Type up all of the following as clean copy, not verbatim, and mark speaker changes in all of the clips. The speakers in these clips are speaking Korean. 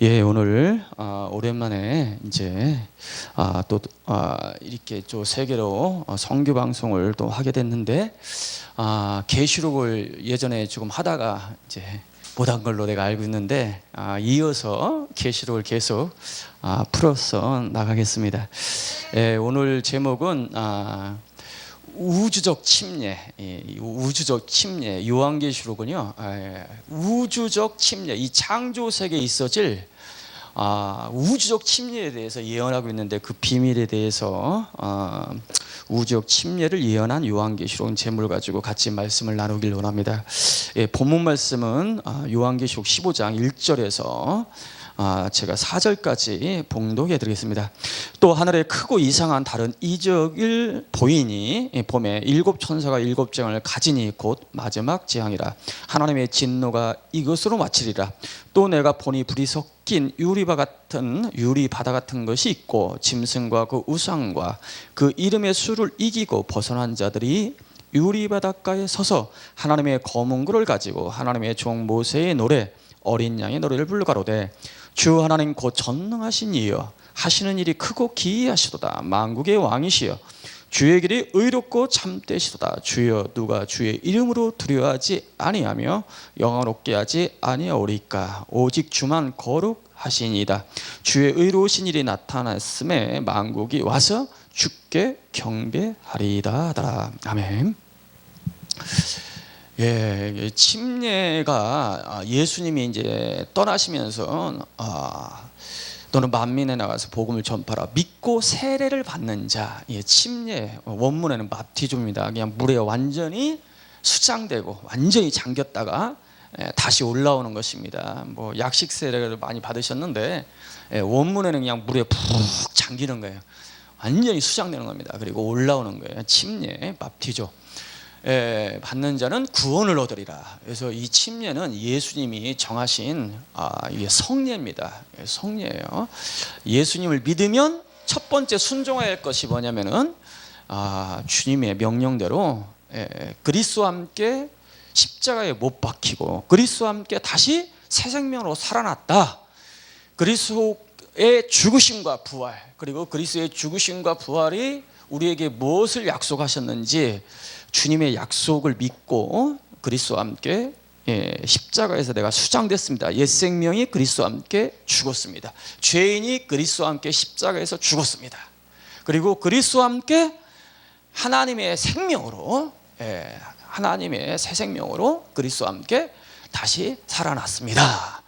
Speaker 1: 예, 오늘 오랜만에 이제 또 이렇게 또 세계로 선교 방송을 또 하게 됐는데 계시록을 예전에 조금 하다가 이제 못한 걸로 내가 알고 있는데 이어서 계시록을 계속 풀어서 나가겠습니다. 예, 오늘 제목은 우주적 침례, 우주적 침례. 요한계시록은요, 우주적 침례, 이 창조 세계에 있어질 우주적 침례에 대해서 예언하고 있는데 그 비밀에 대해서 우주적 침례를 예언한 요한계시록 제목을 가지고 같이 말씀을 나누길 원합니다. 예, 본문 말씀은 요한계시록 15장 1절에서 제가 4절까지 봉독해 드리겠습니다. 또 하늘에 크고 이상한 다른 이적을 보이니 봄에 일곱 천사가 일곱 장을 가지니 곧 마지막 재앙이라. 하나님의 진노가 이것으로 마치리라. 또 내가 보니 불이 섞인 유리바다 같은 것이 있고 짐승과 그 우상과 그 이름의 수를 이기고 벗어난 자들이 유리바닷가에 서서 하나님의 검은 굴을 가지고 하나님의 종 모세의 노래 어린 양의 노래를 불러가로되 주 하나님 곧 전능하신 이여 하시는 일이 크고 기이하시도다. 만국의 왕이시여 주의 길이 의롭고 참되시도다. 주여 누가 주의 이름으로 두려워하지 아니하며 영화롭게 하지 아니하오리까. 오직 주만 거룩하시니이다. 주의 의로우신 일이 나타났음에 만국이 와서 주께 경배하리이다 하더라. 아멘. 예, 침례가 예수님이 이제 떠나시면서 너는 만민에 나가서 복음을 전파라. 믿고 세례를 받는 자, 침례 원문에는 바티즘입니다. 그냥 물에 완전히 수장되고 완전히 잠겼다가 다시 올라오는 것입니다. 뭐 약식 세례를 많이 받으셨는데 원문에는 그냥 물에 푹 잠기는 거예요. 완전히 수장되는 겁니다. 그리고 올라오는 거예요. 침례, 바티즘. 받는 자는 구원을 얻으리라. 그래서 이 침례는 예수님이 정하신 이게 성례입니다. 성례예요. 예수님을 믿으면 첫 번째 순종해야 할 것이 뭐냐면은 주님의 명령대로 그리스도와 함께 십자가에 못 박히고 그리스도와 함께 다시 새 생명으로 살아났다. 그리스도의 죽으심과 부활, 그리고 그리스도의 죽으심과 부활이 우리에게 무엇을 약속하셨는지 주님의 약속을 믿고 그리스도와 함께 십자가에서 내가 수장됐습니다. 옛 생명이 그리스도와 함께 죽었습니다. 죄인이 그리스도와 함께 십자가에서 죽었습니다. 그리고 그리스도와 함께 하나님의 생명으로, 하나님의 새 생명으로 그리스도와 함께 다시 살아났습니다.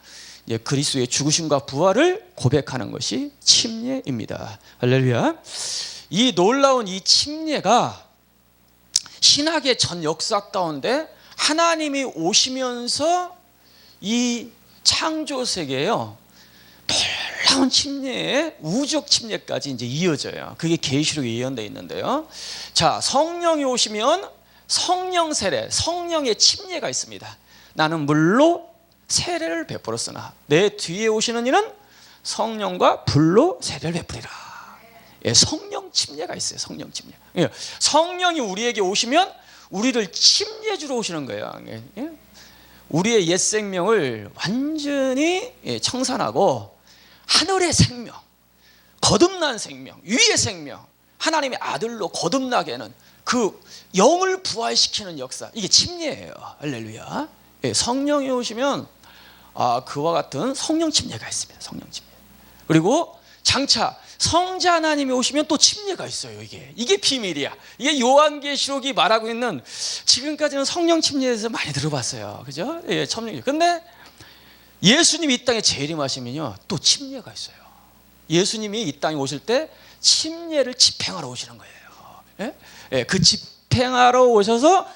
Speaker 1: 그리스도의 죽으심과 부활을 고백하는 것이 침례입니다. 할렐루야. 이 놀라운 이 침례가 신학의 전 역사 가운데 하나님이 오시면서 이 창조 세계에요, 놀라운 침례에 우주적 침례까지 이제 이어져요. 그게 계시록에 예언되어 있는데요. 자, 성령이 오시면 성령 세례, 성령의 침례가 있습니다. 나는 물로 세례를 베풀었으나 내 뒤에 오시는 이는 성령과 불로 세례를 베풀리라. 성령 침례가 있어요. 성령 침례. 성령이 우리에게 오시면 우리를 침례 주러 오시는 거예요. 우리의 옛 생명을 완전히 청산하고 하늘의 생명, 거듭난 생명, 위의 생명, 하나님의 아들로 거듭나게 하는 그 영을 부활시키는 역사, 이게 침례예요. 할렐루야. 성령이 오시면 그와 같은 성령 침례가 있습니다. 성령 침례. 그리고 장차 성자 하나님이 오시면 또 침례가 있어요. 이게 비밀이야. 이게 요한계시록이 말하고 있는, 지금까지는 성령 침례에서 많이 들어봤어요. 그죠? 근데 예수님이 이 땅에 재림하시면요, 또 침례가 있어요. 예수님이 이 땅에 오실 때 침례를 집행하러 오시는 거예요. 그 집행하러 오셔서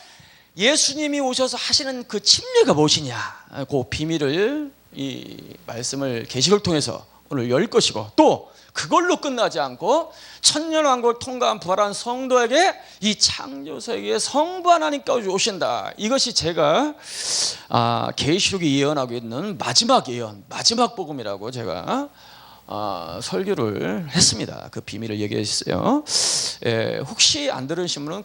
Speaker 1: 예수님이 오셔서 하시는 그 침례가 무엇이냐, 그 비밀을 이 말씀을 계시록을 통해서 오늘 열 것이고, 또 그걸로 끝나지 않고 천년왕국을 통과한 부활한 성도에게 이 창조세계의 성부 하나님까지 오신다. 이것이 제가 계시록이 예언하고 있는 마지막 예언, 마지막 복음이라고 제가 설교를 했습니다. 그 비밀을 얘기했어요. 혹시 안 들으신 분은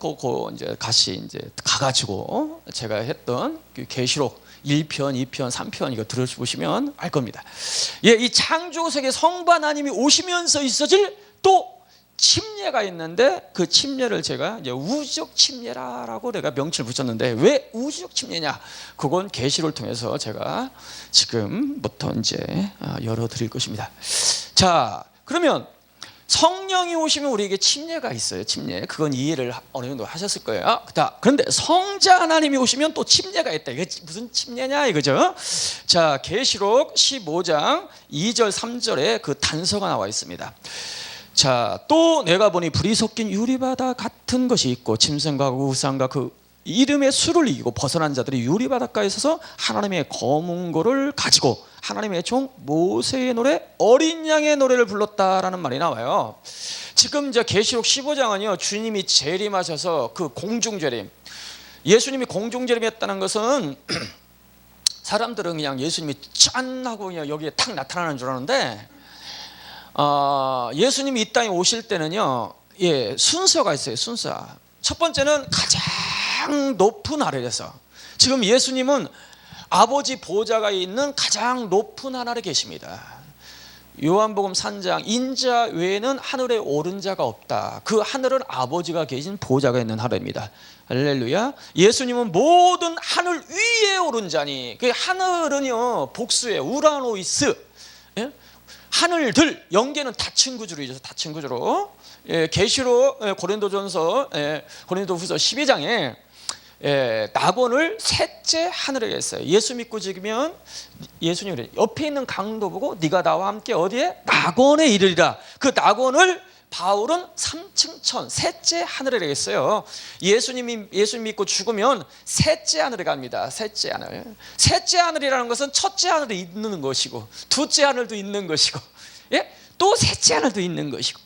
Speaker 1: 이제 같이 이제 가가지고 제가 했던 그 계시록 1편, 2편, 3편 이거 들어보시면 알 겁니다. 예, 이 창조세계 성부 하나님이 오시면서 있어질 또 침례가 있는데 그 침례를 제가 이제 우주적 침례라고 내가 명칭을 붙였는데 왜 우주적 침례냐? 그건 계시를 통해서 제가 지금부터 이제 열어드릴 것입니다. 자, 그러면 성령이 오시면 우리에게 침례가 있어요. 침례. 그건 이해를 어느 정도 하셨을 거예요. 그런데 성자 하나님이 오시면 또 침례가 있다. 이게 무슨 침례냐 이거죠. 자, 계시록 15장 2절 3절에 그 단서가 나와 있습니다. 자, 또 내가 보니 불이 섞인 유리바다 같은 것이 있고 짐승과 우상과 그 이름의 수를 이기고 벗어난 자들이 유리바닷가에 서서 하나님의 검은 고를 가지고 하나님의 종 모세의 노래 어린 양의 노래를 불렀다라는 말이 나와요. 지금 이제 계시록 15장은요 주님이 재림하셔서 그 공중재림, 예수님이 공중재림했다는 것은 사람들은 그냥 예수님이 짠 하고 그냥 여기에 탁 나타나는 줄 아는데 예수님이 이 땅에 오실 때는요, 예, 순서가 있어요. 순서. 첫 번째는 가장 높은 하늘에서, 지금 예수님은 아버지 보좌가 있는 가장 높은 하늘에 계십니다. 요한복음 3장 인자 외에는 하늘에 오른 자가 없다. 그 하늘은 아버지가 계신 보좌가 있는 하늘입니다. 할렐루야. 예수님은 모든 하늘 위에 오른 자니, 그 하늘은요 복수예요. 우라노이스. 예? 하늘들, 영계는 닫힌 구조로, 닫힌 구조로. 예, 계시록 고린도전서, 고린도후서 12장에 낙원을 셋째 하늘에 했어요. 예수 믿고 지으면 예수님이 그래요. 옆에 있는 강도 보고 네가 나와 함께 어디에? 낙원에 이르리라. 그 낙원을 바울은 3층 천, 셋째 하늘에 했어요. 예수님 믿고 죽으면 셋째 하늘에 갑니다. 셋째 하늘. 셋째 하늘이라는 것은 첫째 하늘이 있는 것이고 둘째 하늘도 있는 것이고, 예? 또 셋째 하늘도 있는 것이고,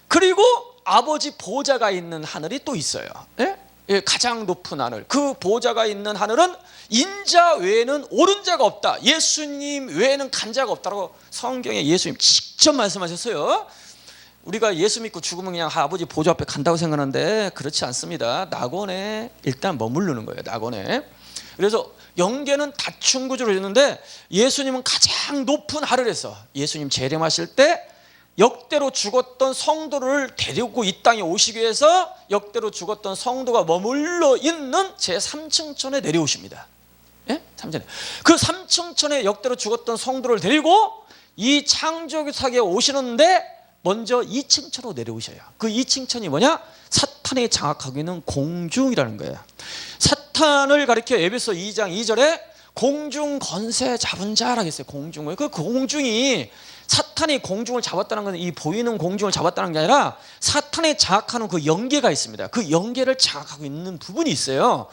Speaker 1: 그리고 아버지 보좌가 있는 하늘이 또 있어요. 예? 예, 가장 높은 하늘. 그 보좌가 있는 하늘은 인자 외에는 오른 자가 없다. 예수님 외에는 간 자가 없다라고 성경에 예수님 직접 말씀하셨어요. 우리가 예수 믿고 죽으면 그냥 아버지 보좌 앞에 간다고 생각하는데 그렇지 않습니다. 낙원에 일단 머무르는 거예요. 낙원에. 그래서 영계는 닫힌 구조로 있는데 예수님은 가장 높은 하늘에서 예수님 재림하실 때 역대로 죽었던 성도를 데리고 이 땅에 오시기 위해서 역대로 죽었던 성도가 머물러 있는 제3층천에 내려오십니다. 예? 3층에. 그 3층천에 역대로 죽었던 성도를 데리고 이 창조세계에 오시는데 먼저 2층천으로 내려오셔요. 그 2층천이 뭐냐? 사탄이 장악하고 있는 공중이라는 거예요. 사탄을 가리켜 에베소 2장 2절에 공중 권세 잡은 자라고 했어요. 공중을. 그 공중이, 사탄이 공중을 잡았다는 것은 이 보이는 공중을 잡았다는 게 아니라 사탄이 장악하는 그 영계가 있습니다. 그 영계를 장악하고 있는 부분이 있어요.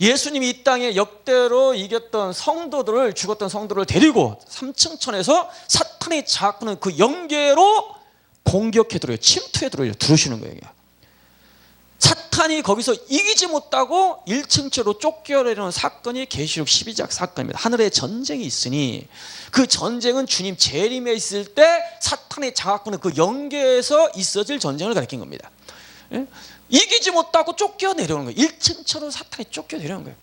Speaker 1: 예수님이 이 땅에 역대로 이겼던 성도들을, 죽었던 성도들을 데리고 3층천에서 사탄이 장악하는 그 영계로 공격해 들어요. 침투해 들어오시는 거예요. 사탄이 거기서 이기지 못하고 1층째로 쫓겨내려는 사건이 계시록 12장 사건입니다. 하늘에 전쟁이 있으니 그 전쟁은 주님 재림에 있을 때 사탄이 장악하는 그 영계에서 있어질 전쟁을 가리킨 겁니다. 예? 이기지 못하고 쫓겨내려는 거예요. 1층째로 사탄이 쫓겨내려는 거예요.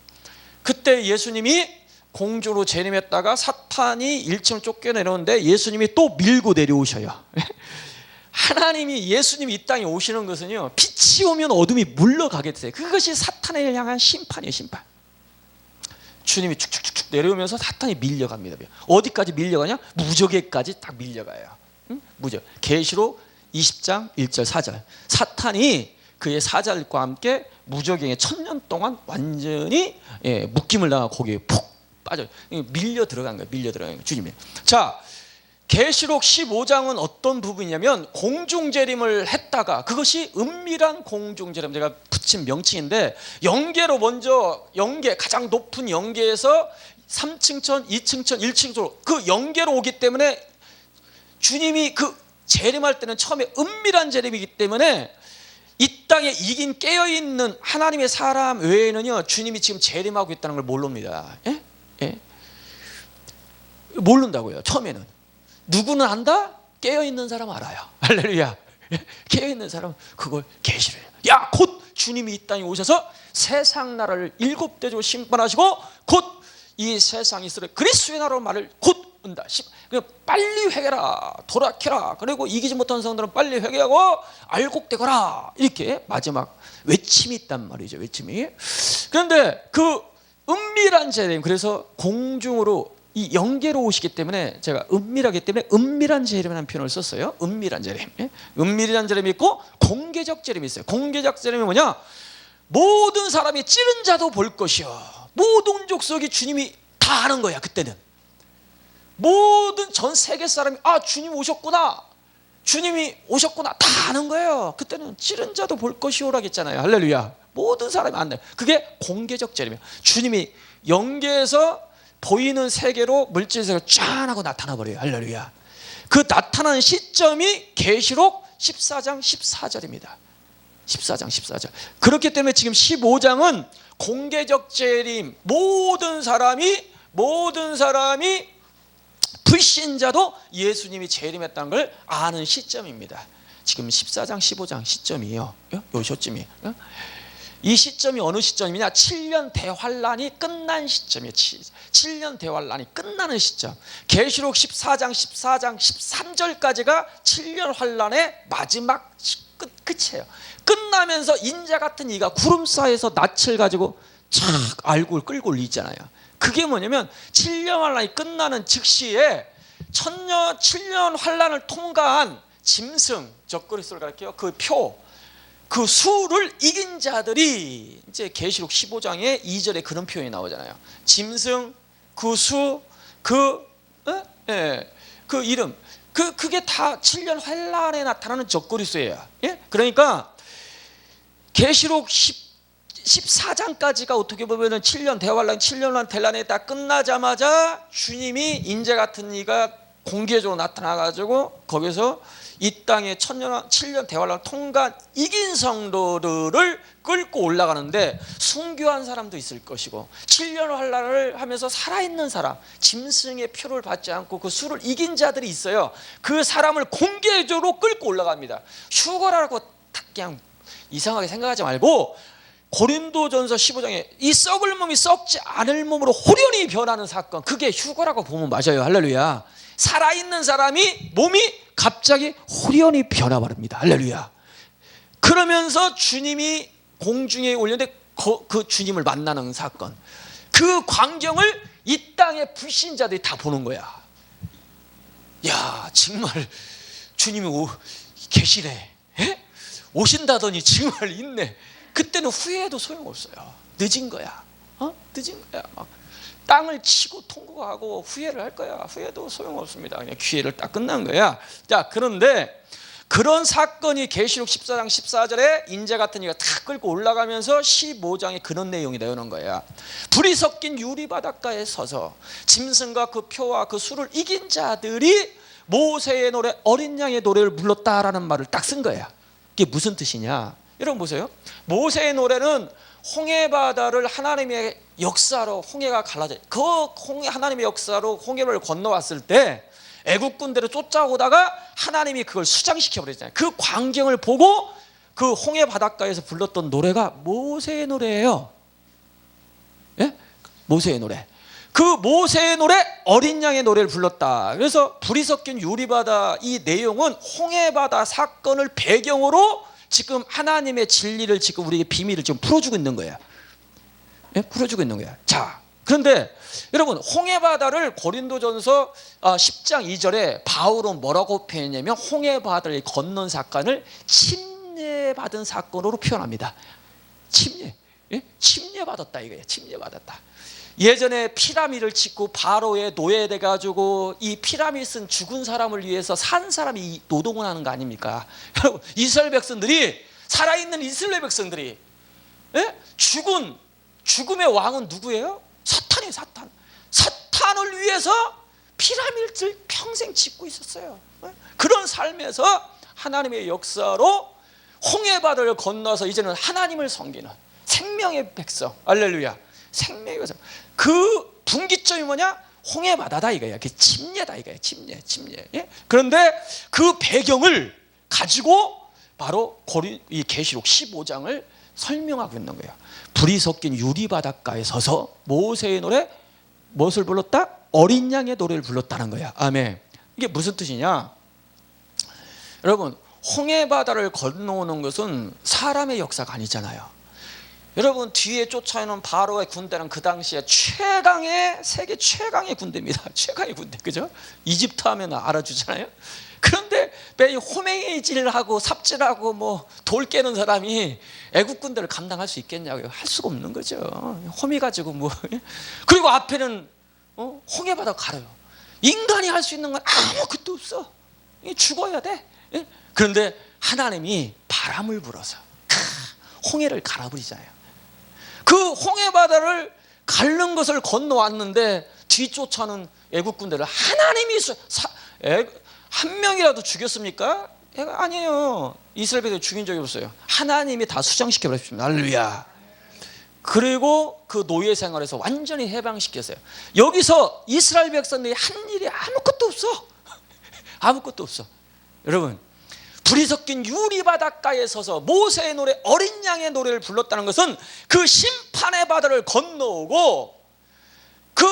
Speaker 1: 그때 예수님이 공주로 재림했다가 사탄이 1층을 쫓겨내려는데 예수님이 또 밀고 내려오셔요. 하나님이, 예수님이 이 땅에 오시는 것은요, 빛이 오면 어둠이 물러가게 돼요. 그것이 사탄을 향한 심판이에요. 심판. 주님이 축축축축 내려오면서 사탄이 밀려갑니다. 어디까지 밀려가냐? 무적에까지 딱 밀려가요. 응? 무적. 계시록 20장 1절 4절. 사탄이 그의 사자들과 함께 무적행에 1000년 동안 완전히 묶임을 당하고 거기에 푹 빠져요. 밀려 들어간 거예요. 밀려 들어간 거예요. 주님이. 자, 계시록 15장은 어떤 부분이냐면 공중재림을 했다가, 그것이 은밀한 공중재림, 제가 붙인 명칭인데, 영계로 먼저, 영계, 가장 높은 영계에서 3층천, 2층천, 1층천 그 영계로 오기 때문에 주님이 그 재림할 때는 처음에 은밀한 재림이기 때문에 이 땅에 이긴 깨어있는 하나님의 사람 외에는요 주님이 지금 재림하고 있다는 걸 모릅니다. 예? 예? 모른다고요. 처음에는. 누구는 안다? 깨어있는 사람 알아요. 할렐루야. 깨어있는 사람은 그걸 계시를 해요. 야, 곧 주님이 이 땅에 오셔서 세상 나라를 7대조 심판하시고 곧 이 세상 이스라엘 그리스도의 나라로 말을 곧 온다. 빨리 회개라, 돌아켜라. 그리고 이기지 못한 성들은 빨리 회개하고 알곡되거라. 이렇게 마지막 외침이 있단 말이죠. 외침이. 그런데 그 은밀한 재림, 그래서 공중으로 이 영계로 오시기 때문에 제가 은밀하기 때문에 은밀한 재림이라는 표현을 썼어요. 은밀한 재림. 은밀한 재림이 있고 공개적 재림이 있어요. 공개적 재림이 뭐냐? 모든 사람이 찌른 자도 볼 것이요, 모든 족속이 주님이 다 아는 거야. 그때는 모든 전 세계 사람이 주님 오셨구나, 주님이 오셨구나 다 아는 거예요. 그때는 찌른 자도 볼 것이오라고 했잖아요. 할렐루야. 모든 사람이 안다. 그게 공개적 재림이에요. 주님이 영계에서 보이는 세계로 물질세계로 쫙 하고 나타나 버려요. 할렐루야. 그 나타나는 시점이 계시록 14장 14절입니다 14장 14절. 그렇기 때문에 지금 15장은 공개적 재림, 모든 사람이 불신자도 예수님이 재림했다는 걸 아는 시점입니다. 지금 14장 15장 시점이에요. 요 시점이. 이 시점이 어느 시점이냐? 7년 대환란이 끝난 시점이에요. 7년 대환란이 끝나는 시점. 계시록 14장 13절까지가 7년 환란의 마지막 끝이에요. 끝나면서 인자 같은 이가 구름 사이에서 낯을 가지고 착 알굴 끌고 올리잖아요. 그게 뭐냐면 7년 환란이 끝나는 즉시에 7년 환란을 통과한 짐승, 적그리스도를 가리켜요. 그 표, 그 수를 이긴 자들이, 이제 계시록 15장에 2절에 그런 표현이 나오잖아요. 짐승, 그 수, 그 이름, 그게 다 7년 환란에 나타나는 적그리스도예요. 예? 그러니까 계시록 14장까지가 어떻게 보면 7년 대환란, 7년 대환란이 다 끝나자마자 주님이 인재 같은 이가 공개적으로 나타나가지고 거기서 이 땅에 7년 대환란 통과 이긴 성도들을 끌고 올라가는데, 순교한 사람도 있을 것이고 7년 환란을 하면서 살아있는 사람, 짐승의 표를 받지 않고 그 수를 이긴 자들이 있어요. 그 사람을 공개적으로 끌고 올라갑니다. 휴거라고 그냥 이상하게 생각하지 말고, 고린도전서 15장에 이 썩을 몸이 썩지 않을 몸으로 호련히 변하는 사건, 그게 휴거라고 보면 맞아요. 할렐루야. 살아있는 사람이 몸이 갑자기 호련히 변화버립니다. 할렐루야. 그러면서 주님이 공중에 올렸는데 그 주님을 만나는 사건, 그 광경을 이 땅의 불신자들이 다 보는 거야. 야, 정말 주님이 계시네, 오신다더니 정말 있네. 그때는 후회해도 소용없어요. 늦은 거야. 늦은 거야. 막 땅을 치고 통곡하고 후회를 할 거야. 후회도 소용없습니다. 그냥 기회를 딱 끝난 거야. 자, 그런데 그런 사건이 계시록 14장 14절에 인자 같은 이가 탁 끌고 올라가면서 15장에 그런 내용이 나오는 거야. 불이 섞인 유리 바닷가에 서서 짐승과 그 표와 그 수를 이긴 자들이 모세의 노래, 어린 양의 노래를 불렀다라는 말을 딱 쓴 거야. 이게 무슨 뜻이냐? 여러분 보세요. 모세의 노래는 홍해 바다를 하나님의 역사로, 홍해가 갈라져, 그 하나님의 역사로 홍해를 건너왔을 때 애국 군대를 쫓아오다가 하나님이 그걸 수장시켜 버렸잖아요. 그 광경을 보고 그 홍해 바닷가에서 불렀던 노래가 모세의 노래예요. 예? 모세의 노래. 그 모세의 노래, 어린 양의 노래를 불렀다. 그래서 불이 섞인 유리바다, 이 내용은 홍해 바다 사건을 배경으로 지금 하나님의 진리를, 지금 우리에게 비밀을 지금 풀어주고 있는 거예요. 예? 풀어주고 있는 거야. 자, 그런데 여러분, 홍해바다를 고린도전서 10장 2절에 바울은 뭐라고 표현했냐면, 홍해바다를 건넌 사건을 침례받은 사건으로 표현합니다. 침례, 예? 침례받았다 이거예요. 침례받았다. 예전에 피라미드를 짓고 바로에 노예돼 가지고 이 피라미드는 죽은 사람을 위해서 산 사람이 노동을 하는 거 아닙니까? 여러분, 이스라엘 백성들이, 살아있는 이스라엘 백성들이, 예? 죽음의 왕은 누구예요? 사탄이에요. 사탄을 위해서 피라미드를 평생 짓고 있었어요. 그런 삶에서 하나님의 역사로 홍해바다를 건너서 이제는 하나님을 섬기는 생명의 백성, 할렐루야, 생명의 백성. 그 분기점이 뭐냐? 홍해바다다 이거야. 그 침례다 이거야. 침례. 예? 그런데 그 배경을 가지고 바로 이 계시록 15장을 설명하고 있는 거예요. 불이 섞인 유리 바닷가에 서서 모세의 노래, 무엇을 불렀다? 어린 양의 노래를 불렀다는 거야. 아멘. 이게 무슨 뜻이냐? 여러분, 홍해바다를 건너오는 것은 사람의 역사가 아니잖아요. 여러분, 뒤에 쫓아오는 바로의 군대는 그 당시에 세계 최강의 군대입니다. 최강의 군대, 그죠? 이집트 하면 알아주잖아요. 그런데 매일 호메이질하고 삽질하고 뭐 돌 깨는 사람이 애국 군대를 감당할 수 있겠냐고요? 할 수가 없는 거죠. 호미 가지고 뭐. 그리고 앞에는 홍해바다 가려요. 인간이 할 수 있는 건 아무것도 없어. 죽어야 돼. 그런데 하나님이 바람을 불어서 홍해를 갈아버리잖아요. 그 홍해바다를 가른 것을 건너왔는데 뒤쫓아는 애국 군대를 하나님이 한 명이라도 죽였습니까? 아니에요. 이스라엘 백성을 죽인 적이 없어요. 하나님이 다 수장시켜 버렸습니다. 할렐루야. 그리고 그 노예 생활에서 완전히 해방시켰어요. 여기서 이스라엘 백성들이 한 일이 아무것도 없어. 아무것도 없어. 여러분, 불이 섞인 유리 바닷가에 서서 모세의 노래, 어린 양의 노래를 불렀다는 것은 그 심판의 바다를 건너오고 그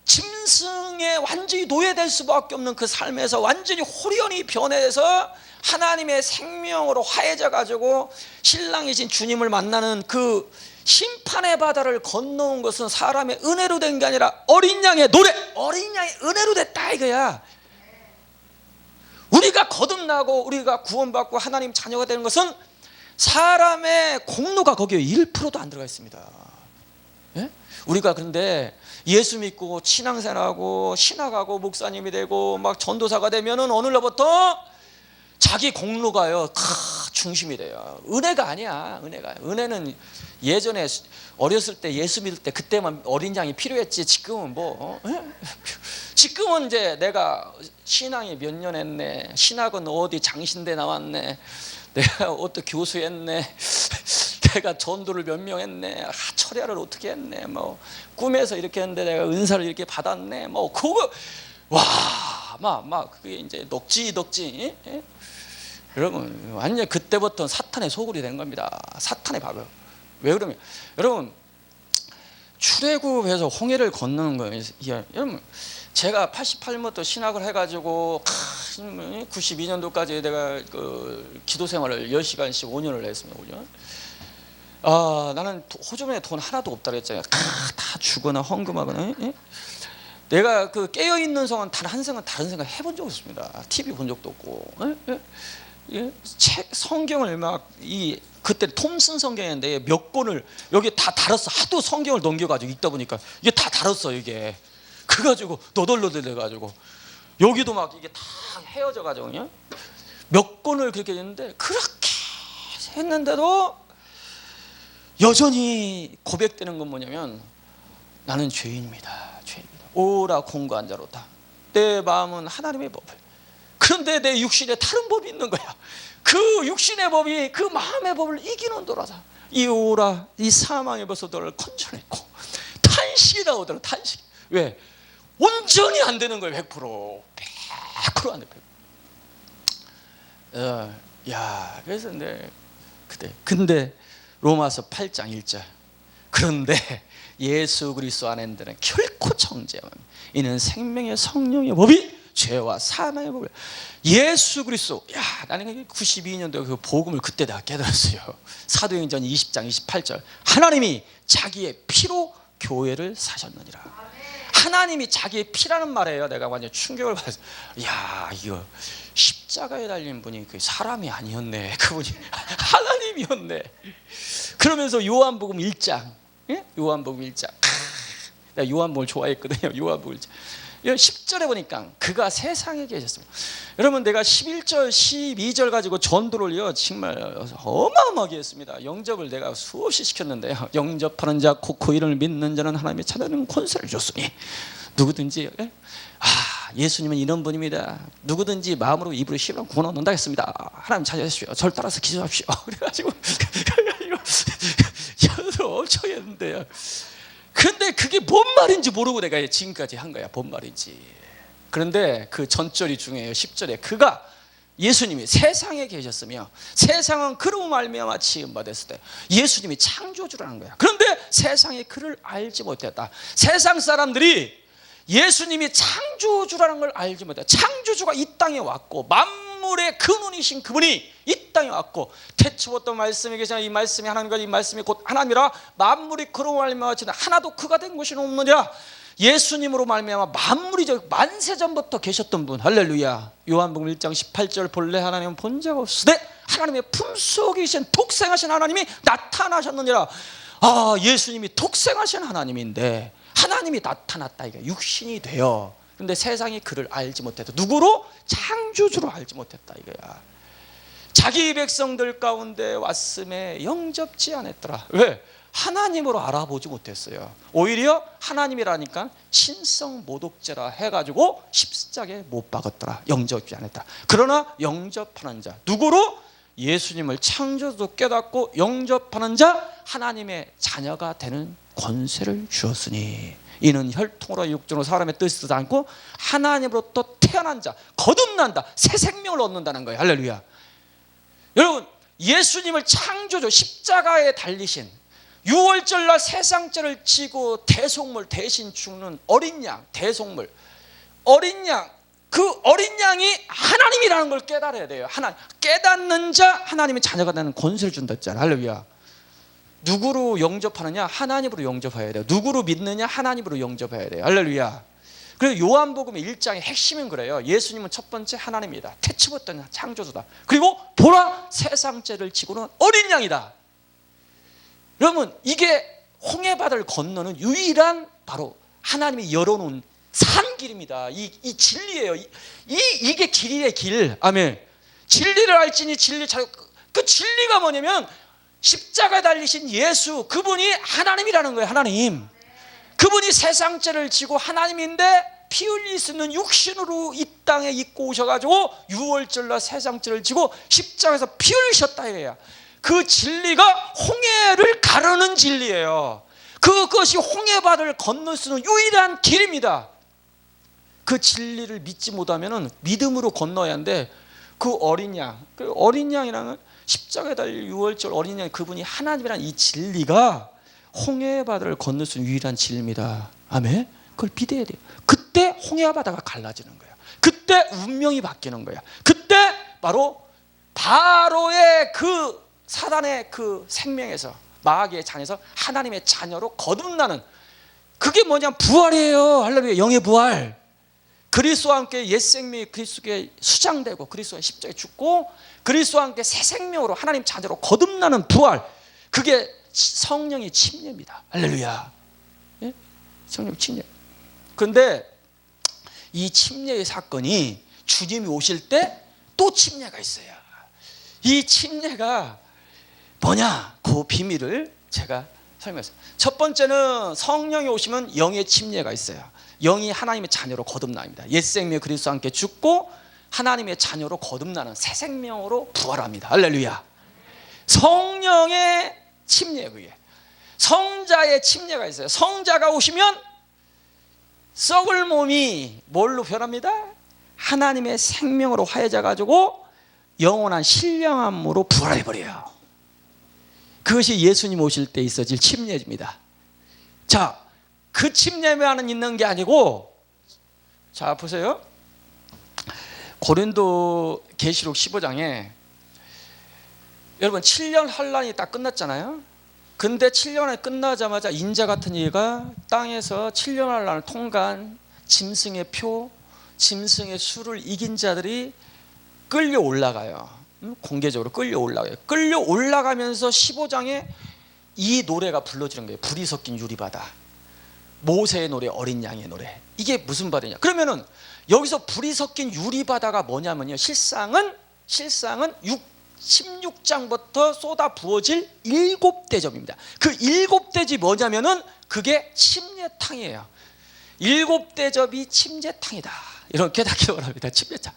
Speaker 1: 짐승에 완전히 노예될 수밖에 없는 그 삶에서 완전히 홀연히 변해서 하나님의 생명으로 화해져 가지고 신랑이신 주님을 만나는 그 심판의 바다를 건너온 것은 사람의 은혜로 된 게 아니라 어린 양의 노래, 어린 양의 은혜로 됐다 이거야. 우리가 거듭나고 우리가 구원받고 하나님 자녀가 되는 것은 사람의 공로가 거기에 1%도 안 들어가 있습니다. 예? 우리가 그런데 예수 믿고 신앙생활하고 신학하고 목사님이 되고 막 전도사가 되면은 어느 날부터 자기 공로가요 중심이 돼요. 은혜가 아니야. 은혜는 예전에 어렸을 때 예수 믿을 때 그때만 어린 양이 필요했지. 지금은 뭐 지금은 이제 내가 신앙이 몇 년 했네, 신학은 어디 장신대 나왔네, 내가 어떻게 교수했네, 내가 전도를 몇 명 했네, 철야를 어떻게 했네, 뭐 꿈에서 이렇게 했는데 내가 은사를 이렇게 받았네, 뭐 그거 막 그게 이제 덕지. 예? 여러분, 완전 그때부터 사탄의 소굴이 된 겁니다. 사탄의 밥을. 왜 그러면 여러분, 출애굽해서 홍해를 건너는 거예요. 여러분, 제가 88년부터 신학을 해가지고 92년도까지 내가 그 기도 생활을 10시간씩 5년을 했습니다. 5년. 나는 호주머니에 돈 하나도 없다 그랬잖아요. 다 주거나 헌금하거나. 예? 내가 그 깨어 있는 성은 단 한 생은 다른 생각 해본 적 없습니다. TV 본 적도 없고. 예? 책 성경을 그때 톰슨 성경인데 몇 권을 여기 다 달았어. 하도 성경을 넘겨가지고 읽다 보니까 이게 다 달았어. 이게 그래가지고 너덜너덜 돼가지고 여기도 막 이게 다 헤어져가지고 몇 권을 그렇게 했는데, 그렇게 했는데도 여전히 고백되는 건 뭐냐면 나는 죄인입니다. 오라 공고한 자로다. 내 마음은 하나님의 법을, 그런데 내 육신에 다른 법이 있는 거야. 그 육신의 법이 그 마음의 법을 이기는 도라다. 이 오라 이 사망의 벗어도를 건져냈고 탄식이 나오더라. 탄식. 왜? 온전히 안 되는 거예요. 100% 안 돼. 그래서 근데 로마서 8장 1절, 그런데 예수 그리스도 안에 들은 결코 정죄함, 이는 생명의 성령의 법이 죄와 사망의 법을. 예수 그리스도. 나는 92년도에 그 복음을 그때 내가 깨달았어요. 사도행전 20장 28절, 하나님이 자기의 피로 교회를 사셨느니라. 하나님이 자기의 피라는 말이에요. 내가 완전 충격을 받았어요. 이거 십자가에 달린 분이 그 사람이 아니었네. 그분이 하나님이었네. 그러면서 요한복음 1장, 요한복음 1장. 내가 요한복음을 좋아했거든요. 요한복음 1장 10절에 보니까 그가 세상에 계셨습니다. 여러분, 내가 11절 12절 가지고 전도를요 정말 어마어마하게 했습니다. 영접을 내가 수없이 시켰는데요, 영접하는 자 곧 그 이름을 믿는 자는 하나님의 찾아내는 권세를 줬으니 누구든지 예수님은 이런 분입니다. 누구든지 마음으로 입으로 시험을 구원 얻는다 했습니다. 하나님 찾아주십시오. 절 따라서 기도하십시오. 그래가지고 연습을 엄청 했는데요. 근데 그게 뭔 말인지 모르고 내가 지금까지 한 거야. 뭔 말인지. 그런데 그 전절이 중요해요. 10절에 그가 예수님이 세상에 계셨으며 세상은 그로 말미암아 지음받았을 때 예수님이 창조주라는 거야. 그런데 세상이 그를 알지 못했다. 세상 사람들이 예수님이 창조주라는 걸 알지 못했다. 창조주가 이 땅에 왔고 만물의 근원이신 그분이 이 땅에 왔고 태초부터 말씀이 계시나 이 말씀이 하나님과 이 말씀이 곧 하나님이라 만물이 그로 말미암아 하나도 그가 된 것이 없느니라. 예수님으로 말미암아 만물이 만세전부터 계셨던 분. 할렐루야. 요한복음 1장 18절 본래 하나님은 본자가 없으되 하나님의 품속에 계신 독생하신 하나님이 나타나셨느니라. 아, 예수님이 독생하신 하나님인데 하나님이 나타났다. 이게 육신이 되어. 그런데 세상이 그를 알지 못했다. 누구로? 창조주로 알지 못했다 이거야. 자기 백성들 가운데 왔음에 영접지 않았더라. 왜? 하나님으로 알아보지 못했어요. 오히려 하나님이라니까 신성 모독죄라 해가지고 십자가에 못 박았더라. 영접지 않았다. 그러나 영접하는 자, 누구로? 예수님을 창조도 깨닫고 영접하는 자, 하나님의 자녀가 되는 권세를 주었으니 이는 혈통으로 육정으로 사람의 뜻이 쓰지 않고 하나님으로부터 태어난 자, 거듭난다. 새 생명을 얻는다는 거예요. 할렐루야. 여러분, 예수님을 창조주 십자가에 달리신 유월절날 세상죄를 지고 대속물 대신 죽는 어린 양, 대속물 어린 양, 그 어린 양이 하나님이라는 걸 깨달아야 돼요. 하나님, 깨닫는 자 하나님의 자녀가 되는 권세를 준다 했잖아요. 할렐루야. 누구로 영접하느냐? 하나님으로 영접해야 돼요. 누구로 믿느냐? 하나님으로 영접해야 돼요. 할렐루야. 그래서 요한복음 1장의 핵심은 그래요. 예수님은 첫 번째 하나님이다. 태초부터 창조주다. 그리고 보라, 세상죄를 지고는 어린 양이다. 여러분, 이게 홍해바다를 건너는 유일한 바로 하나님이 열어놓은 산길입니다. 이 진리예요. 이게 길이에요, 길. 아멘. 진리를 알지니 진리 잘. 그 진리가 뭐냐면 십자가에 달리신 예수, 그분이 하나님이라는 거예요. 하나님. 그분이 세상죄를 지고 하나님인데 피 흘릴 수 있는 육신으로 이 땅에 입고 오셔가지고 유월절날 세상죄를 지고 십자가에서 피 흘리셨다 이거야. 그 진리가 홍해를 가르는 진리예요. 그것이 홍해바다를 건널 수 있는 유일한 길입니다. 그 진리를 믿지 못하면 믿음으로 건너야 하는데 그 어린 양, 그 어린 양이라는 십자가에 달린 유월절 어린 양, 그분이 하나님이라는 이 진리가 홍해바다를 건널 수 있는 유일한 진리입니다. 아멘. 그걸 믿어야 돼요. 그때 홍해바다가 갈라지는 거예요. 그때 운명이 바뀌는 거예요. 그때 바로 바로의 그 사단의 그 생명에서 마귀의 잔에서 하나님의 자녀로 거듭나는, 그게 뭐냐면 부활이에요. 할렐루야. 영의 부활. 그리스도와 함께 옛 생명이 그리스도께 수장되고 그리스도와 십자가에 죽고 그리스도와 함께 새 생명으로 하나님 자녀로 거듭나는 부활, 그게 성령의 침례입니다. 할렐루야. 예? 성령 침례. 그런데 이 침례의 사건이 주님이 오실 때 또 침례가 있어요. 이 침례가 뭐냐? 그 비밀을 제가 설명했어요. 첫 번째는 성령이 오시면 영의 침례가 있어요. 영이 하나님의 자녀로 거듭납니다. 옛 생명 그리스도와 함께 죽고 하나님의 자녀로 거듭나는 새 생명으로 부활합니다. 할렐루야. 성령의 침례, 그게 성자의 침례가 있어요. 성자가 오시면 썩을 몸이 뭘로 변합니다? 하나님의 생명으로 화해져 가지고 영원한 신령함으로 부활해버려요. 그것이 예수님 오실 때 있어질 침례입니다. 자, 그 침례만은 있는 게 아니고, 자 보세요. 고린도 계시록 15장에 여러분 7년 환란이 딱 끝났잖아요. 근데 7년이 끝나자마자 인자 같은 이가 땅에서 7년 환란을 통과한 짐승의 표, 짐승의 수를 이긴 자들이 끌려 올라가요. 공개적으로 끌려 올라가요. 끌려 올라가면서 15장에 이 노래가 불러지는 거예요. 불이 섞인 유리바다, 모세의 노래, 어린 양의 노래. 이게 무슨 바다냐? 그러면은 여기서 불이 섞인 유리바다가 뭐냐면요, 실상은 16장부터 쏟아 부어질 7대접입니다. 그 7대접이 뭐냐면은 그게 침례탕이에요. 7대접이 침례탕이다, 이렇게 다 기억을 합니다. 침례탕.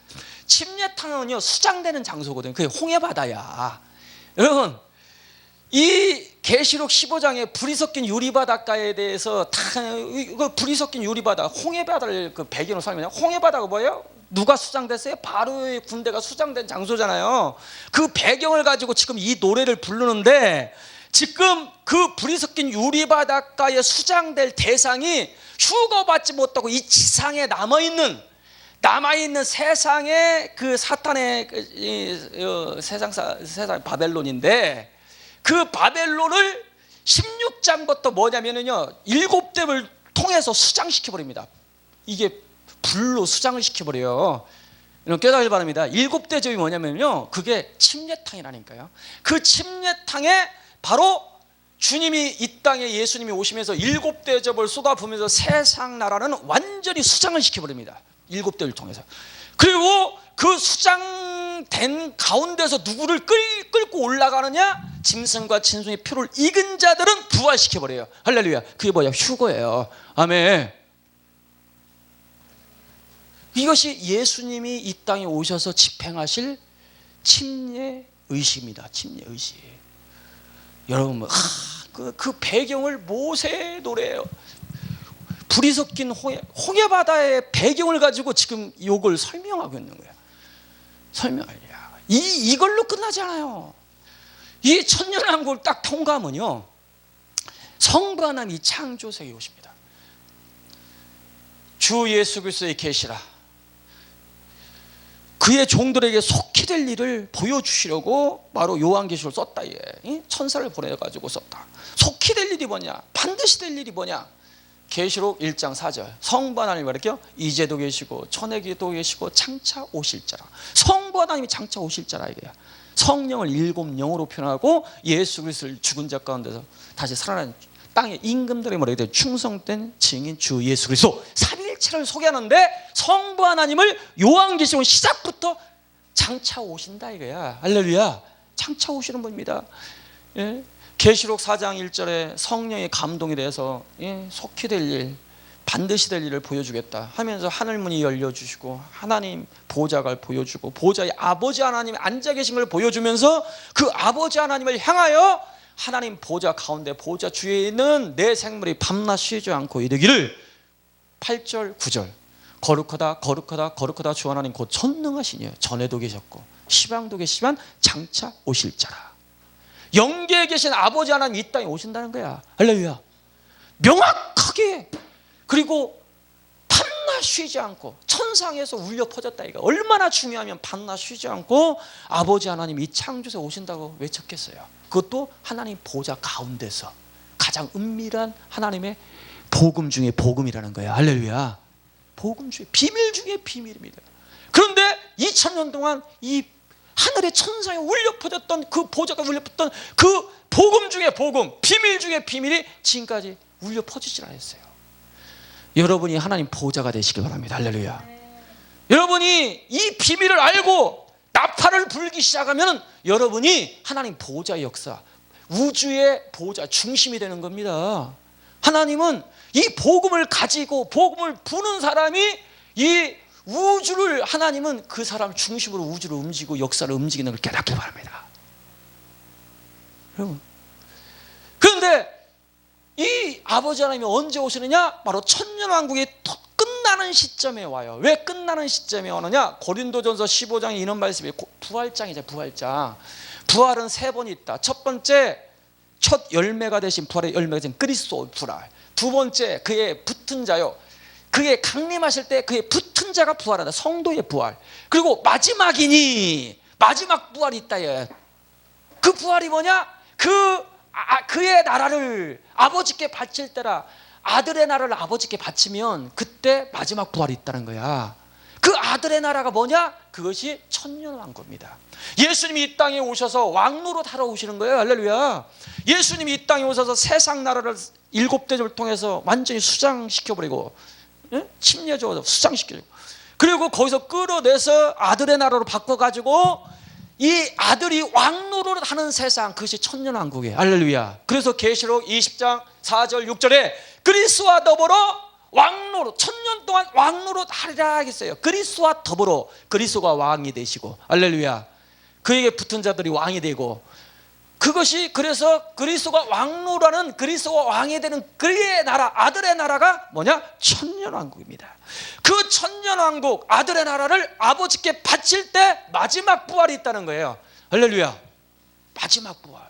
Speaker 1: 침례탕은요 수장되는 장소거든요. 그게 홍해바다야. 여러분, 이 계시록 15장에 불이 섞인 유리바닷가에 대해서 다, 불이 섞인 유리바다, 홍해바다를 그 배경으로 설명해요. 홍해바다가 뭐예요? 누가 수장됐어요? 바로의 군대가 수장된 장소잖아요. 그 배경을 가지고 지금 이 노래를 부르는데, 지금 그 불이 섞인 유리바닷가에 수장될 대상이 휴거받지 못하고 이 지상에 남아있는 세상의 그 사탄의 세상 바벨론인데, 그 바벨론을 16장부터 뭐냐면요, 7대를 통해서 수장시켜 버립니다. 이게 불로 수장을 시켜버려요. 깨닫길 바랍니다. 7대 접이 뭐냐면요, 그게 침례탕이라니까요. 그 침례탕에 바로 주님이 이 땅에 예수님이 오시면서 7대 접을 쏟아부으면서 세상 나라는 완전히 수장을 시켜버립니다. 7대를 통해서. 그리고 그 수장된 가운데서 누구를 끌고 올라가느냐? 짐승과 짐승의 표를 이긴 자들은 부활시켜버려요. 할렐루야. 그게 뭐야? 휴거예요. 아멘. 이것이 예수님이 이 땅에 오셔서 집행하실 침례의식입니다. 침례의식. 여러분, 그 배경을 모세의 노래예요. 불이 섞인 홍해바다의 배경을 가지고 지금 이걸 설명하고 있는 거예요. 이걸로 끝나지 않아요. 이 천년왕국을 딱 통과하면요, 성부 하나님이 창조세계에 오십니다. 주 예수 그리스도의 계시라, 그의 종들에게 속히 될 일을 보여주시려고 바로 요한계시록을 썼다. 천사를 보내가지고 썼다. 속히 될 일이 뭐냐? 반드시 될 일이 뭐냐? 계시록 1장 4절. 성부 하나님이 말할게요. 이제도 계시고 천에게도 계시고 장차 오실 자라. 성부 하나님이 장차 오실 자라 이거야. 성령을 7영으로 표현하고 예수 그리스도를 죽은 자 가운데서 다시 살아난 땅의 임금들의 뭐라고 충성된 증인 주 예수 그리스도 삼위일체를 소개하는데, 성부 하나님을 요한계시록 시작부터 장차 오신다 이거야. 할렐루야. 장차 오시는 분입니다. 예? 계시록 4장 1절에 성령의 감동이 돼서 속히 될 일, 반드시 될 일을 보여주겠다 하면서 하늘문이 열려주시고 하나님 보좌를 보여주고 보좌에 아버지 하나님이 앉아 계신 걸 보여주면서 그 아버지 하나님을 향하여 하나님 보좌 가운데 보좌 주위에 있는 내 생물이 밤낮 쉬지 않고 이르기를 8절 9절 거룩하다 거룩하다 거룩하다 주 하나님 곧 전능하시니 전에도 계셨고 시방도 계시지만 장차 오실 자라. 영계에 계신 아버지 하나님 이 땅에 오신다는 거야. 할렐루야. 명확하게. 그리고 밤낮 쉬지 않고 천상에서 울려 퍼졌다 이거. 얼마나 중요하면 밤낮 쉬지 않고 아버지 하나님 이 창조에 오신다고 외쳤겠어요. 그것도 하나님 보좌 가운데서 가장 은밀한 하나님의 복음 중에 복음이라는 거야. 할렐루야. 복음 중에 비밀 중에 비밀입니다. 그런데 2000년 동안 이 하늘의 천상에 울려 퍼졌던 그 보좌가 울려 퍼졌던 그 복음 중에 복음, 비밀 중에 비밀이 지금까지 울려 퍼지질 않았어요. 여러분이 하나님 보좌가 되시길 바랍니다. 할렐루야. 여러분이 이 비밀을 알고 나팔을 불기 시작하면 여러분이 하나님 보좌의 역사, 우주의 보좌 중심이 되는 겁니다. 하나님은 이 복음을 가지고 복음을 부는 사람이 이 우주를, 하나님은 그 사람 중심으로 우주를 움직이고 역사를 움직이는 걸 깨닫기 바랍니다. 여러분, 그런데 이 아버지 하나님이 언제 오시느냐? 바로 천년왕국이 끝나는 시점에 와요. 왜 끝나는 시점에 오느냐? 고린도전서 15장에 이런 말씀이 부활장이죠. 부활장. 부활은 3번 있다. 첫 번째, 첫 열매가 되신 부활의 열매가 되신 그리스도 부활. 두 번째, 그의 붙은 자요. 그의 강림하실 때 그의 붙은 자가 부활한다. 성도의 부활. 그리고 마지막이니 마지막 부활이 있다. 그 부활이 뭐냐? 그의 나라를 아버지께 바칠 때라. 아들의 나라를 아버지께 바치면 그때 마지막 부활이 있다는 거야. 그 아들의 나라가 뭐냐? 그것이 천년왕국입니다. 예수님이 이 땅에 오셔서 왕노로 달아오시는 거예요. 할렐루야. 예수님이 이 땅에 오셔서 세상 나라를 7대접을 통해서 완전히 수장시켜버리고, 침례적으로 수장시켜주고, 그리고 거기서 끌어내서 아들의 나라로 바꿔가지고 이 아들이 왕노릇을 하는 세상, 그것이 천년왕국이에요. 할렐루야. 그래서 계시록 20장 4절 6절에 그리스도와 더불어 왕노릇, 천년 동안 왕노릇 하리라 하겠어요. 그리스도와 더불어, 그리스도가 왕이 되시고, 할렐루야. 그에게 붙은 자들이 왕이 되고, 그것이 그래서 그리스도가 왕노라는 그리스도가 왕이 되는 그의 나라, 아들의 나라가 뭐냐? 천년왕국입니다. 그 천년왕국 아들의 나라를 아버지께 바칠 때 마지막 부활이 있다는 거예요. 할렐루야. 마지막 부활.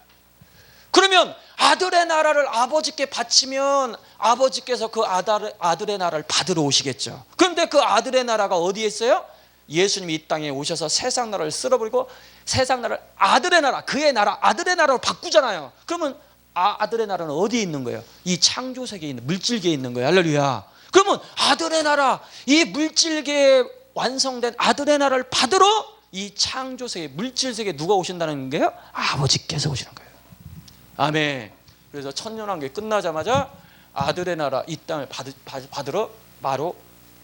Speaker 1: 그러면 아들의 나라를 아버지께 바치면 아버지께서 그 아들의 나라를 받으러 오시겠죠. 그런데 그 아들의 나라가 어디에 있어요? 예수님이 이 땅에 오셔서 세상 나라를 쓸어버리고 세상 나라를 아들의 나라, 그의 나라, 아들의 나라로 바꾸잖아요. 그러면 아들의 나라는 어디에 있는 거예요? 이 창조세계에 있는, 물질계에 있는 거예요. 할렐루야. 그러면 아들의 나라, 이 물질계에 완성된 아들의 나라를 받으러 이 창조세계, 물질세계에 누가 오신다는 거예요? 아버지께서 오시는 거예요. 아멘. 그래서 천년왕국이 끝나자마자 아들의 나라 이 땅을 받으러 바로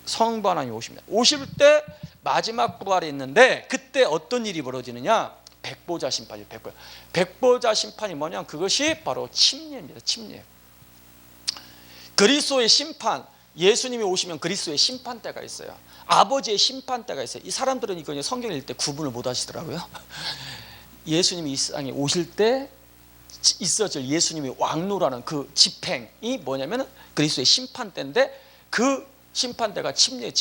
Speaker 1: 성부 하나님이 오십니다. 오실 때 마지막 부활이 있는데 그때 어떤 일이 벌어지느냐? 백보자 심판이에요. 백보자 심판이 뭐냐? 그것이 바로 침례입니다. 침례. 그리스도의 심판, 예수님이 오시면 그리스도의 심판대가 있어요. 아버지의 심판대가 있어요. 이 사람들은 이거 성경을 읽을 때 구분을 못 하시더라고요. 예수님이 이 땅에 오실 때 있어질 예수님의 왕노라는 그 집행이 뭐냐면 그리스도의 심판대인데 그 심판대가 침례.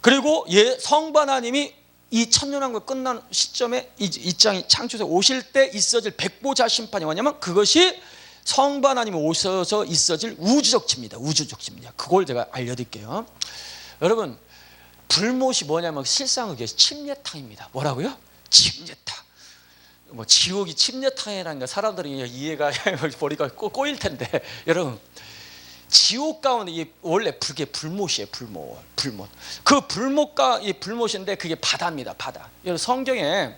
Speaker 1: 그리고 성부 하나님이 이 천년왕국 끝난 시점에 이 땅이 창조세 오실 때 있어질 백보자 심판이 뭐냐면 그것이 성부 하나님이 오셔서 있어질 우주적 칩니다. 우주적 칩니다. 그걸 제가 알려드릴게요. 여러분, 불못이 뭐냐면 실상은 그게 침례탕입니다. 뭐라고요? 침례탕. 뭐 지옥이 침례탕이라는 거 사람들이 이해가 머리가 꼬일 텐데 여러분, 지옥 가운데 이 원래 그게 불못이에요. 불못. 그 불못가 이 불못인데 그게 바다입니다. 바다. 여러분, 성경에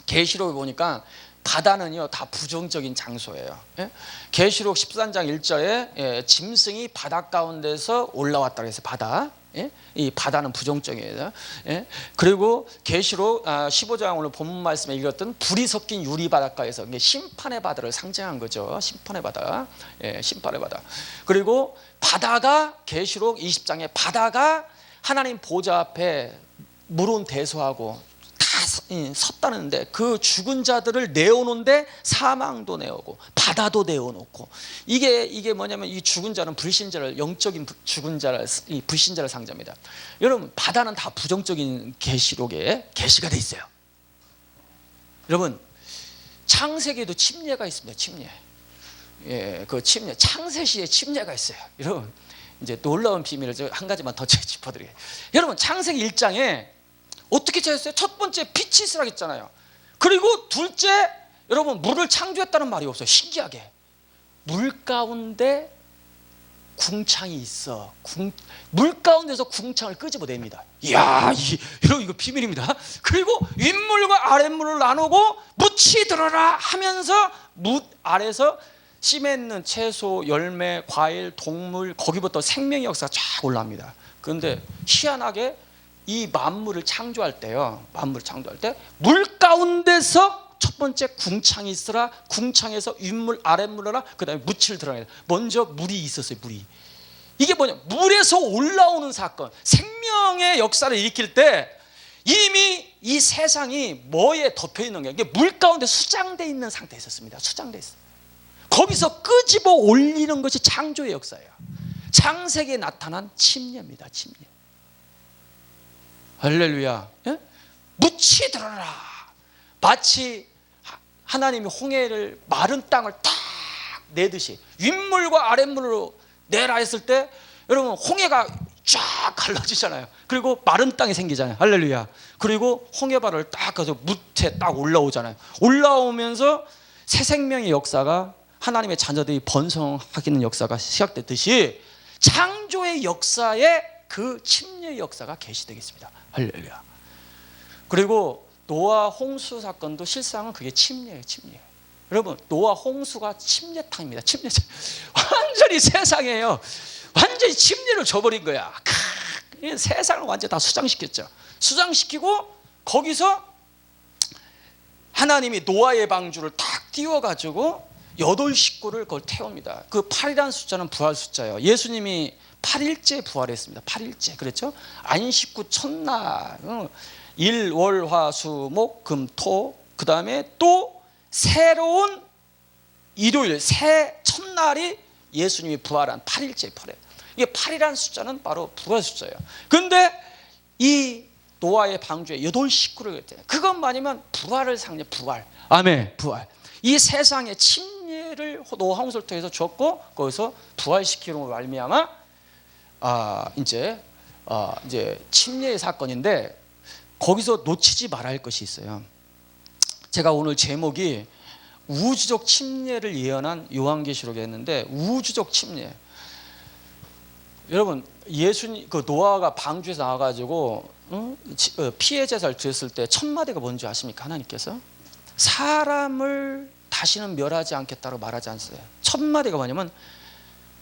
Speaker 1: 계시록에 보니까 바다는요 다 부정적인 장소예요. 예? 계시록 13장 1절에 짐승이 바다 가운데서 올라왔다 그래서 바다. 예? 이 바다는 부정적이에요. 예? 그리고 계시록 15장 오늘 본문 말씀에 읽었던 불이 섞인 유리 바닷가에서 심판의 바다를 상징한 거죠. 심판의 바다. 예, 심판의 바다. 그리고 바다가 계시록 20장에 바다가 하나님 보좌 앞에 물은 대소하고 다 섰다는데 그 죽은 자들을 내어놓는데 사망도 내오고 바다도 내어놓고 이게 뭐냐면 이 죽은 자는 불신자를 영적인 죽은 자를 이 불신자를 상징합니다. 여러분, 바다는 다 부정적인 계시록에 계시가 돼 있어요. 여러분, 창세기에도 침례가 있습니다. 침례. 예, 그 침례 창세시에 침례가 있어요. 여러분, 이제 놀라운 비밀을 한 가지만 더 짚어드릴게요. 여러분, 창세기 1장에 어떻게 찾았어요? 첫 번째 빛이 있으라 했잖아요. 그리고 둘째, 여러분, 물을 창조했다는 말이 없어요. 신기하게 물 가운데 궁창이 있어. 물 가운데서 궁창을 끄집어냅니다. 이야, 여러분, 이거 비밀입니다. 그리고 윗물과 아랫물을 나누고 묻이 들어라 하면서 묻 아래서 씨 맺는 채소, 열매, 과일, 동물, 거기부터 생명의 역사가 쫙 올라옵니다. 그런데 희한하게 이 만물을 창조할 때요, 만물을 창조할 때 물 가운데서 첫 번째 궁창이 있으라, 궁창에서 윗물 아랫물이라, 그 다음에 묻을 들어가야 돼. 먼저 물이 있었어요. 물이. 이게 뭐냐, 물에서 올라오는 사건, 생명의 역사를 일으킬 때 이미 이 세상이 뭐에 덮여 있는 거예요. 이게 물 가운데 수장되어 있는 상태에 있었습니다. 수장되어 있어요. 거기서 끄집어 올리는 것이 창조의 역사예요. 창세기에 나타난 침례입니다. 침례. 할렐루야. 예? 묻이 들어라. 마치 하나님이 홍해를 마른 땅을 딱 내듯이 윗물과 아랫물로 내라 했을 때 여러분, 홍해가 쫙 갈라지잖아요. 그리고 마른 땅이 생기잖아요. 할렐루야. 그리고 홍해바다를 딱 가서 묻에 딱 올라오잖아요. 올라오면서 새 생명의 역사가, 하나님의 자녀들이 번성하기는 역사가 시작됐듯이 창조의 역사에 그 침례의 역사가 계시되겠습니다. 할렐루야. 그리고 노아 홍수 사건도 실상은 그게 침례예요. 침례. 여러분, 노아 홍수가 침례탕입니다. 침례. 완전히 세상에요, 완전히 침례를 줘버린 거야. 세상을 완전히 다 수장시켰죠. 수장시키고 거기서 하나님이 노아의 방주를 탁 띄워가지고 8식구를 그걸 태웁니다. 그 8이라는 숫자는 부활 숫자예요. 예수님이 8일째 부활했습니다. 8일째. 그렇죠? 안식구 첫날, 일, 월, 화, 수, 목, 금, 토, 그 다음에 또 새로운 일요일, 새 첫날이 예수님이 부활한 8일째 부활이에요. 이게 8이라는 숫자는 바로 부활 숫자예요. 그런데 이 노아의 방주에 8 식구를 했대요. 그것만이면 부활을 상징해. 부활. 아멘. 부활. 이 세상에 침례를 노아 홍수를 통해서 줬고 거기서 부활시키는 말미암아 이제 침례의 사건인데 거기서 놓치지 말아야 할 것이 있어요. 제가 오늘 제목이 우주적 침례를 예언한 요한계시록에 했는데 우주적 침례. 여러분 예수님 그 노아가 방주에서 나와가지고 피해 제사를 드렸을 때 첫 마디가 뭔지 아십니까? 하나님께서 사람을 다시는 멸하지 않겠다고 말하지 않았어요. 첫 마디가 뭐냐면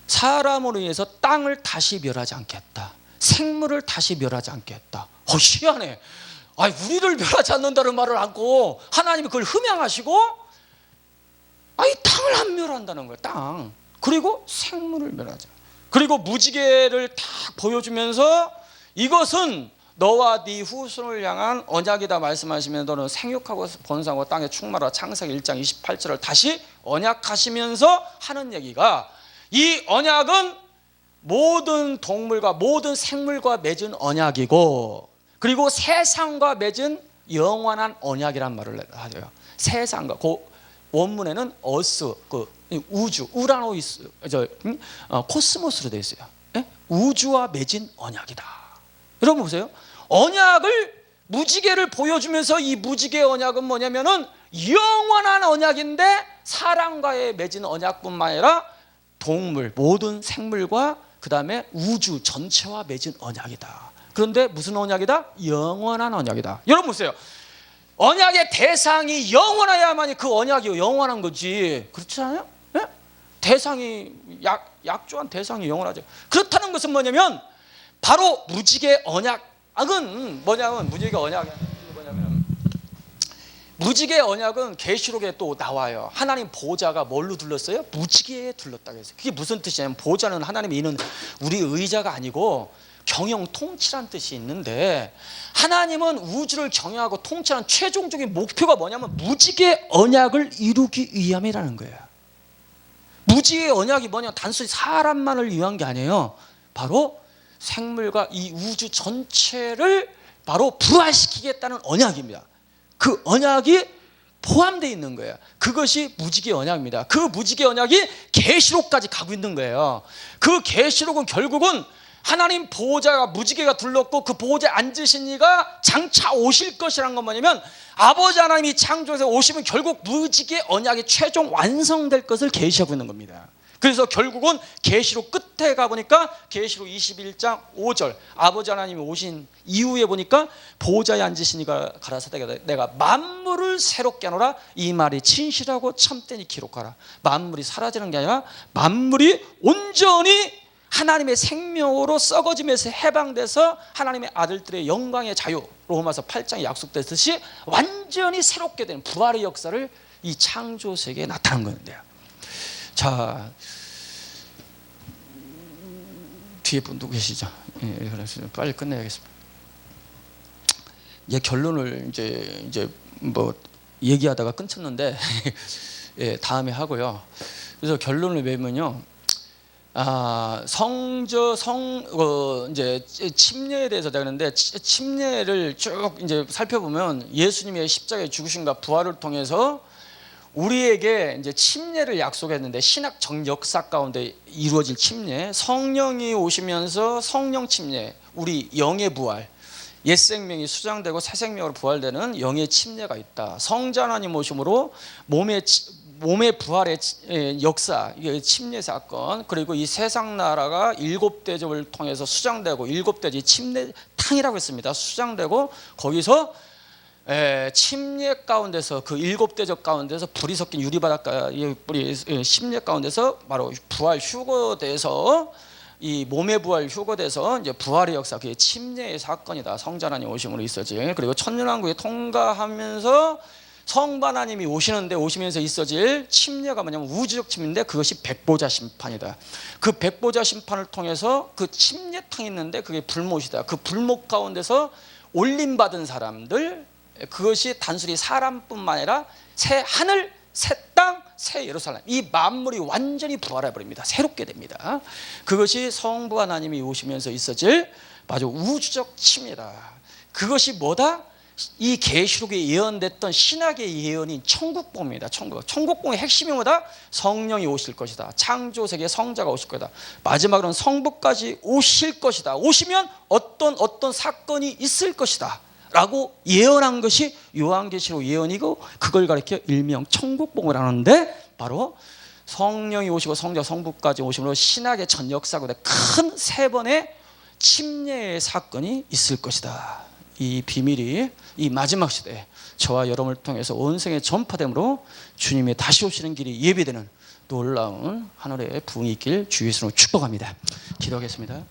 Speaker 1: 사람으로 인해서 땅을 다시 멸하지 않겠다. 생물을 다시 멸하지 않겠다. 희한해. 우리를 멸하지 않는다는 말을 하고 하나님이 그걸 흠양하시고 땅을 안 멸한다는 거예요. 땅. 그리고 생물을 멸하자. 그리고 무지개를 딱 보여주면서 이것은 너와 네 후손을 향한 언약이다 말씀하시면 너는 생육하고 번성하고 땅에 충만하라 창세기 1장 28절을 다시 언약하시면서 하는 얘기가 이 언약은 모든 동물과 모든 생물과 맺은 언약이고 그리고 세상과 맺은 영원한 언약이란 말을 하죠. 세상과 그 원문에는 어스 우주 우라노이스 코스모스로 되어 있어요. 우주와 맺은 언약이다. 여러분 보세요. 언약을 무지개를 보여주면서 이 무지개 언약은 뭐냐면은 영원한 언약인데 사람과의 맺은 언약뿐만 아니라 동물 모든 생물과 그 다음에 우주 전체와 맺은 언약이다. 그런데 무슨 언약이다? 영원한 언약이다. 여러분 보세요. 언약의 대상이 영원해야만이 그 언약이 영원한 거지. 그렇지 않아요? 네? 대상이 약조한 대상이 영원하죠. 그렇다는 것은 뭐냐면 바로 무지개 언약은 뭐냐면 무지개 언약은 계시록에 또 나와요. 하나님 보좌가 뭘로 둘렀어요? 무지개에 둘렀다고 했어요. 그게 무슨 뜻이냐면 보좌는 하나님이 있는 우리 의자가 아니고 경영 통치란 뜻이 있는데 하나님은 우주를 경영하고 통치하는 최종적인 목표가 뭐냐면 무지개 언약을 이루기 위함이라는 거예요. 무지개 언약이 뭐냐? 단순히 사람만을 위한 게 아니에요. 바로 생물과 이 우주 전체를 바로 부활시키겠다는 언약입니다. 그 언약이 포함되어 있는 거예요. 그것이 무지개 언약입니다. 그 무지개 언약이 계시록까지 가고 있는 거예요. 그 계시록은 결국은 하나님 보호자가 무지개가 둘렀고 그 보호자에 앉으신 이가 장차 오실 것이라는 건 뭐냐면 아버지 하나님이 창조해서 오시면 결국 무지개 언약이 최종 완성될 것을 계시하고 있는 겁니다. 그래서 결국은 계시록 끝에 가보니까 계시록 21장 5절 아버지 하나님이 오신 이후에 보니까 보호자에 앉으신 이가 가라사대 내가 만물을 새롭게 하노라. 이 말이 진실하고 참되니 기록하라. 만물이 사라지는 게 아니라 만물이 온전히 하나님의 생명으로 썩어짐에서 해방돼서 하나님의 아들들의 영광의 자유 로마서 8장에 약속됐듯이 완전히 새롭게 되는 부활의 역사를 이 창조 세계에 나타난 건데요. 자, 뒤에 분 누구 계시죠? 예, 빨리 끝내야겠습니다. 이제 결론을 이제 뭐 얘기하다가 끊쳤는데 예, 다음에 하고요. 그래서 결론을 내면요. 이제 침례에 대해서 되는데 침례를 쭉 이제 살펴보면 예수님의 십자가의 죽으심과 부활을 통해서 우리에게 이제 침례를 약속했는데 신학 정역사 가운데 이루어질 침례, 성령이 오시면서 성령 침례, 우리 영의 부활, 옛 생명이 수장되고 새 생명으로 부활되는 영의 침례가 있다. 성자 하나님 오심으로 몸의 부활의 역사, 이게 침례 사건, 그리고 이 세상 나라가 7대접을 통해서 수장되고 7대접 침례탕이라고 했습니다. 수장되고 거기서 침례 가운데서 그 7대접 가운데서 불이 섞인 유리바닷가 뿌리 침례 가운데서 바로 부활 휴거돼서 이 몸의 부활 휴거돼서 이제 부활의 역사, 그게 침례의 사건이다. 성자 하나님 오심으로 있어질. 그리고 천년왕국에 통과하면서 성부 하나님이 오시면서 있어질 침례가 뭐냐면 우주적 침례인데 그것이 백보자 심판이다. 그 백보자 심판을 통해서 그 침례탕이 있는데 그게 불못이다. 그 불못 가운데서 올림받은 사람들, 그것이 단순히 사람뿐만 아니라 새 하늘 새 땅, 새 예루살렘, 이 만물이 완전히 부활해 버립니다. 새롭게 됩니다. 그것이 성부 하나님이 오시면서 있어질 아주 우주적 칩니다. 그것이 뭐다? 이 계시록에 예언됐던 신학의 예언인 천국복음입니다. 천국복음의 핵심이 뭐다? 성령이 오실 것이다. 창조세계의 성자가 오실 것이다. 마지막으로는 성부까지 오실 것이다. 오시면 어떤 사건이 있을 것이다 라고 예언한 것이 요한계시록 예언이고, 그걸 가리켜 일명 천국복음을 하는데, 바로 성령이 오시고 성자 성부까지 오심으로 신학의 전 역사고 큰 세 번의 침례의 사건이 있을 것이다. 이 비밀이 이 마지막 시대에 저와 여러분을 통해서 온 세계에 전파됨으로 주님의 다시 오시는 길이 예비되는 놀라운 하늘의 부흥이 있길 주 예수로 축복합니다. 기도하겠습니다.